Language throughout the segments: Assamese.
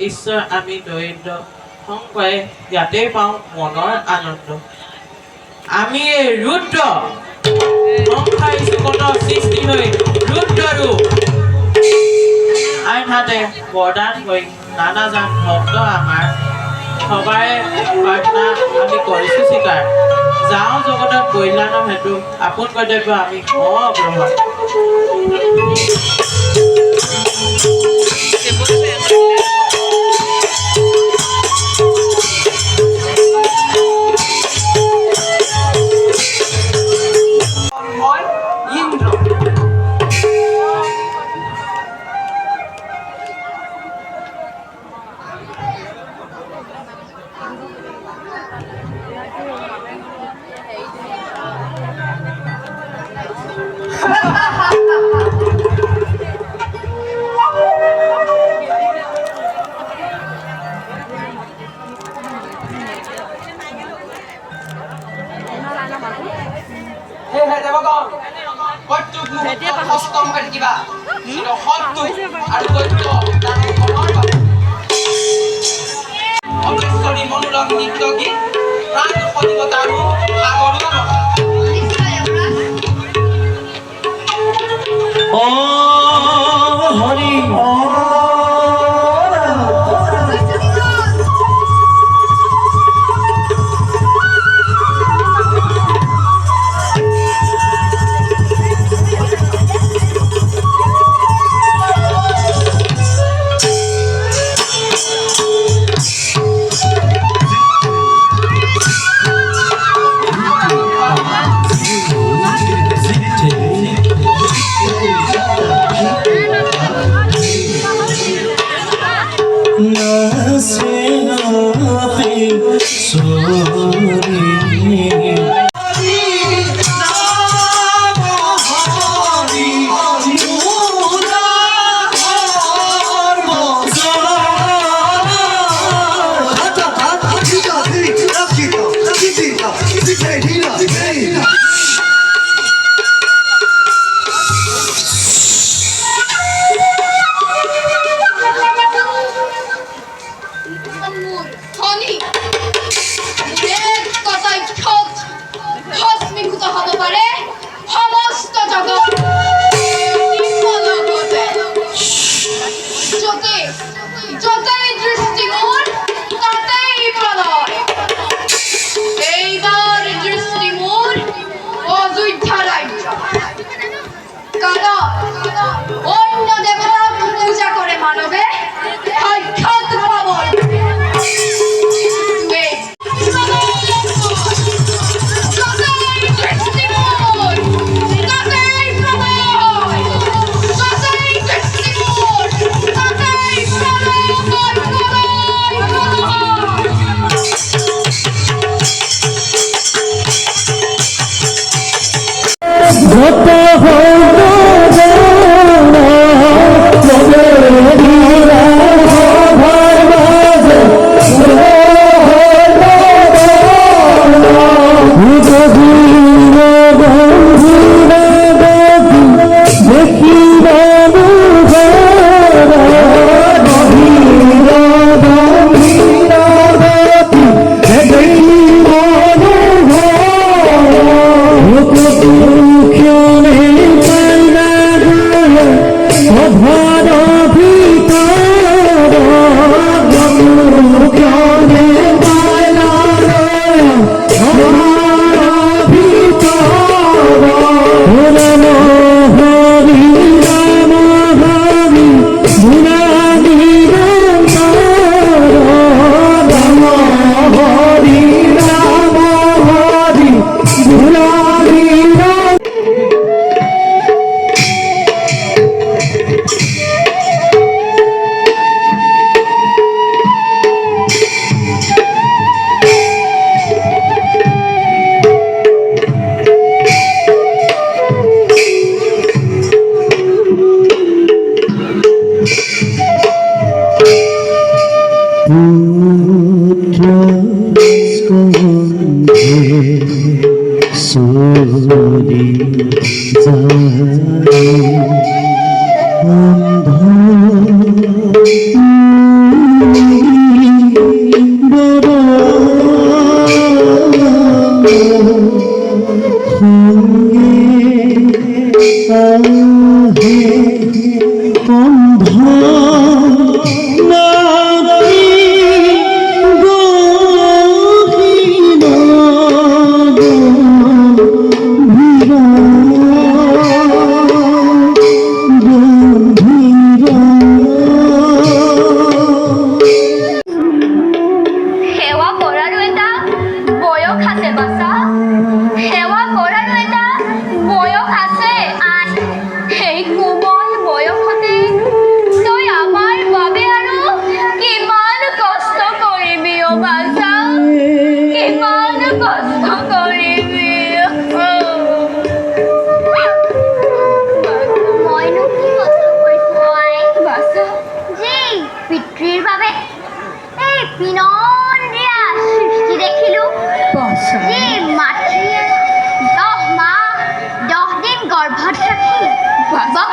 ঈশ্বৰ আমি দৰিদ্ৰ সংকৰে ইয়াতে পাওঁ মনৰ আনন্দ। আমি ৰুদ্ৰ সংসাৰ জীৱনৰ সৃষ্টি হৈ ৰুদ্ৰৰূপ আনহাতে বৰদান হৈ নানাজান ভক্ত আমাৰ সবাৰে প্ৰাৰ্থনা আমি কৰিছোঁ স্বীকাৰ। যাওঁ জগতত কল্যাণৰ হেতু আপোন কৰ্তব্য আমি অগ্ৰহণ। নিহিত সত্য আৰু দৈত্য তাৰ খবৰ পাব অমৃতসৰী মনোৰম নৃত্য গীত প্ৰাণ সজীৱতা আৰু সাগৰীয় ভাষা হৰি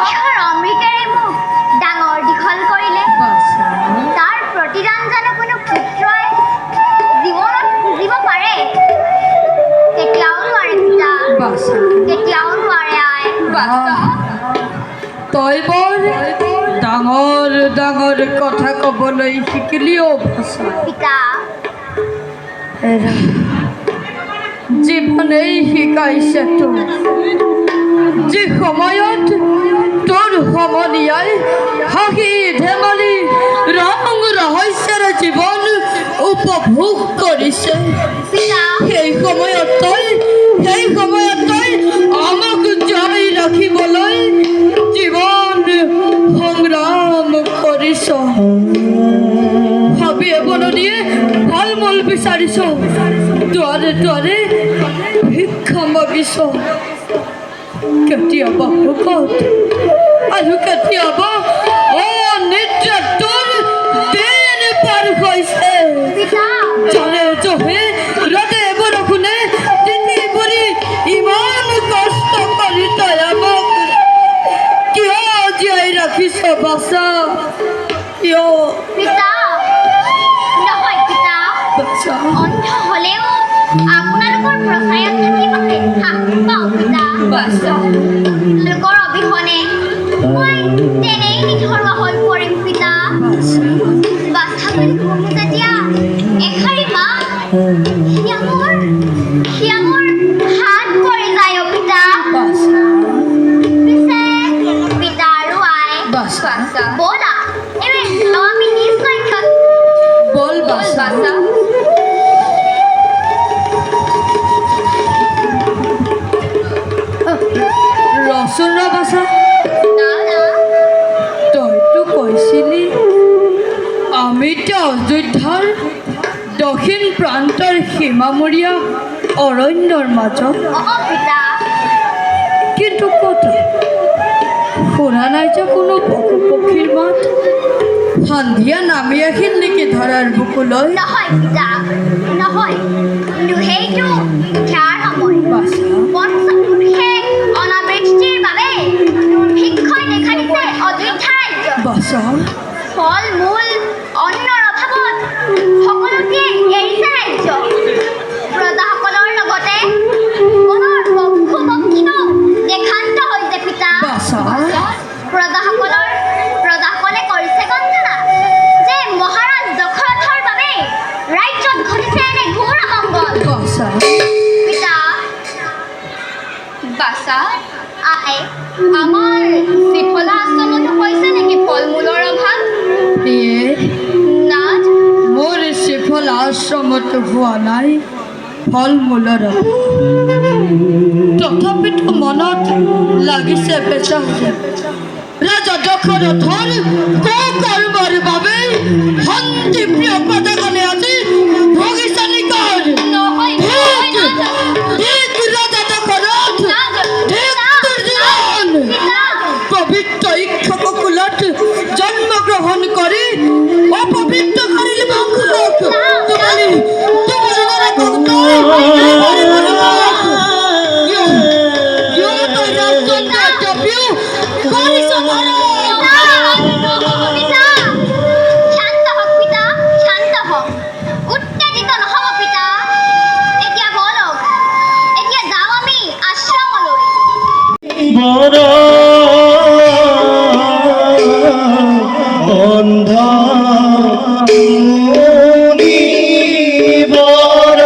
বক্ষৰ অমৃতেৰে ডাঙৰ ডাঙৰ কথা ক'বলৈ শিকিলিও ভাষা পিতা এৰা জীৱনেই শিকাইছে তোৰ যি সময়ত তোৰ সমনীয়াই হাঁহি ধেমালি ৰং ৰহস্যৰ জীৱন উপভোগ কৰিছে পিতা সেই সময়ত তই আমাক জয় ৰাখিবলৈ জীৱন সংগ্ৰাম কৰিছ হাবিয়ে বননিয়ে ফল মূল বিচাৰিছ দুৱাৰে দুৱাৰে ভিক্ষা মাগিছ কেতিয়াবা ভোকত আৰু কেতিয়াবা অনিদ্ৰাত তোৰ দিন পাৰ হৈছে পিতা জানে জহে ৰদে বৰষুণে তিতি পৰি ইমান কষ্ট কৰি তই আমাক কিয় জীয়াই ৰাখিছ বাছা কিয় পিতা নহয় পিতা বাছা অন্ধ হলেও আপোনালোকৰ প্ৰচাৰত থাকিবলৈ সাহস পাওঁ পিতা বাছা লোকৰ অবিহনে মই তেনেই নিথৰুৱা হৈ পৰিম পিতা বাচ্ছা বুলি শুনো যেতিয়া এষাৰি মাত সেয়া মোৰ হাত পৰি যায় অ পিতা বাছা পিছে পিতা আৰু আই বাছা ব'লা এনে আমি নিশ্চয় বল বাছা ৰচোন ৰ বাছা না না তইতো কৈছিলি আমি এতিয়া অযোধ্যাৰ দক্ষিণ প্ৰান্তৰ সীমামূৰীয়া অৰণ্যৰ মাজত পিতা কিন্তু ক'ত শুনা নাই যে কোনো পশু পক্ষীৰ মাত সন্ধিয়া নামি আহিল নেকি ধৰাৰ বুকুলৈ নহয় পিতা নহয় কিন্তু সেইটো ধ্যাৰ সময় বাছা পঞ্চপুৰুষে অনাবৃষ্টিৰ বাবে দুৰ্ভিক্ষই দেখা দিছে অযোধ্যা ৰাজ্য বাছা ফল মূল অন্নৰ অভাৱত সকলোকে এৰিছে ৰাজ্য প্ৰজাসকলৰ লগতে বনৰ পশু পক্ষীও দেখান্ত হৈছে পিতা বাছা প্ৰজাসকলে কৰিছে গঞ্জনা যে মহাৰাজ দশৰথৰ বাবে ৰাজ্যত ঘটিছে এনে ঘোৰ অমংগল বাছা পিতা বাছা আহে আমাৰ ত্ৰিফলা আশ্ৰমতো হৈছে নেকি ফল মূলৰ অভাৱ ইয়ে না মোৰ শ্ৰীফল আশ্ৰমতো হোৱা নাই ফল মূলৰ তথাপিতো মনত লাগিছে পেচা ৰাজা দশৰথৰ কুকৰ্মৰ বাবে শান্তি প্ৰিয় প্ৰজাজনে আজি ভোগিছে নিকৰ নহয় ঠিক ৰাজা দশৰথ ঠিক তোৰ জীৱন পবিত্ৰ ইক্ষক কুলত জন্মগ্ৰহণ কৰি অপবিত্ৰ কৰিলে বংশক তোমালি শান্ত হওক পিতা শান্ত হওক উত্তেজিত নহ'ব পিতা এতিয়া বলক এতিয়া যাওঁ আমি আশ্ৰমলৈ বড় অন্ধ মুনি বড়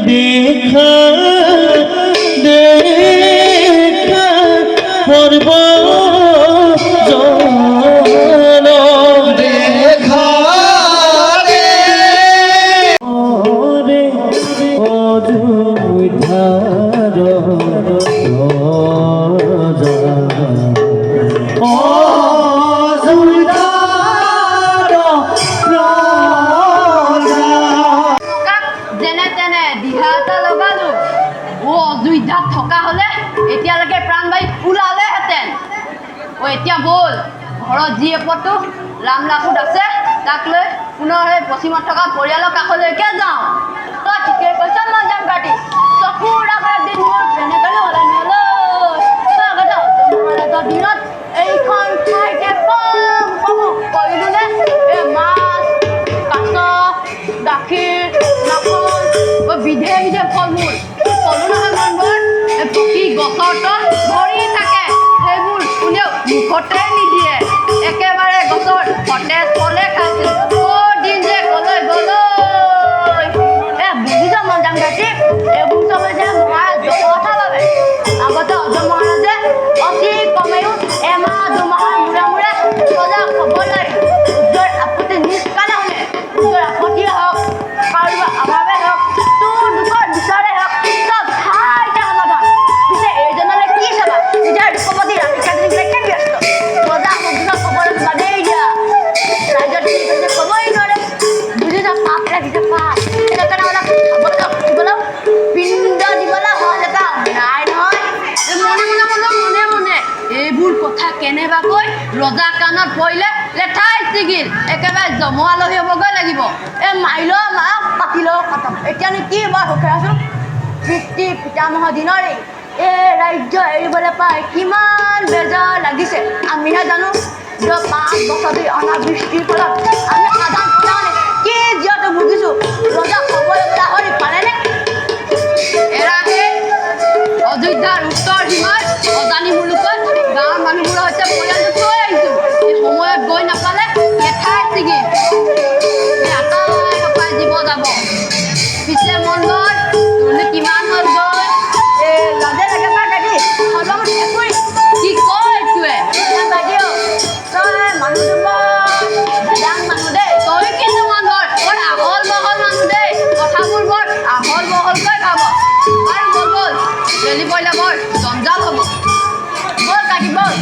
দেখা দেখা পর্ব দেখা রে অযোধ্যার যেনে তেনে দিহা এটা লগালো অযোধ্যাত থকা হ'লে এতিয়ালৈকে প্ৰাণবায়ু ওলালেহেঁতেন এতিয়া ব'ল ঘৰত যি এপদটো ৰাম লাখুত আছে তাক লৈ পুনৰ সেই পশ্চিমত থকা পৰিয়ালৰ কাষলৈকে যাওঁ তই ঠিকেই কৈছ মই যাম কাটি চকুৰ আগত দিন মোৰ তেনেকৈ হ'লে দিনত এইখন ঠাইতে কম কম কৰিলোঁ নে এই মাছ কাছ গাখীৰ মাখন বিধে বিধে ফল মূল ক'লো নহয় মনবোৰ প্ৰতি গছৰ তল ভৰি থাকে ৰজা কাণত পৰিলে লেঠাই ছিগিল একেবাৰে জম আলহী হ'বগৈ লাগিব এই মাৰিলেও মাক কাটিলেও কাটক এতিয়ানো কি মই সুখে আছোঁ পিতৃ পিতামহৰ দিনৰে এই ৰাজ্য এৰিবলৈ পাই কিমান বেজাৰ লাগিছে আমিহে জানো 5 বছৰ ধৰি অনাবৃষ্টিৰ ফলত আমি সাধাৰণ প্ৰজানে কি যিহেতু ভুগিছোঁ ৰজা খবৰ গাহৰি পালেনে এৰা সেই অযোধ্যাৰ উত্তৰ সীমাৰ অজানি মুলুকত গাঁৱৰ মানুহবোৰৰ সৈতে পৰিয়ালটো থৈ আহিছোঁ এই সময়ত গৈ নাপালে এঠাই ছিগি এই আটাই কপাই জীৱ যাব পিছে মন গ'ল তোৰনো কিমান হ'ল গৈ এই লাজে লাগে পাই কাটি সলং একোই কি কয় তোৱে বাইদেউ তই মানুহটো বৰ বেদাং মানুহ দেই তই কিন্তু মন গ'ল বৰ আহল বহল মানুহ দেই কথাবোৰ বৰ আহল বহলকৈ ভাব আৰু বল বল বেলি পৰিলে বৰ জঞ্জাল হ'ব বল কাটি বল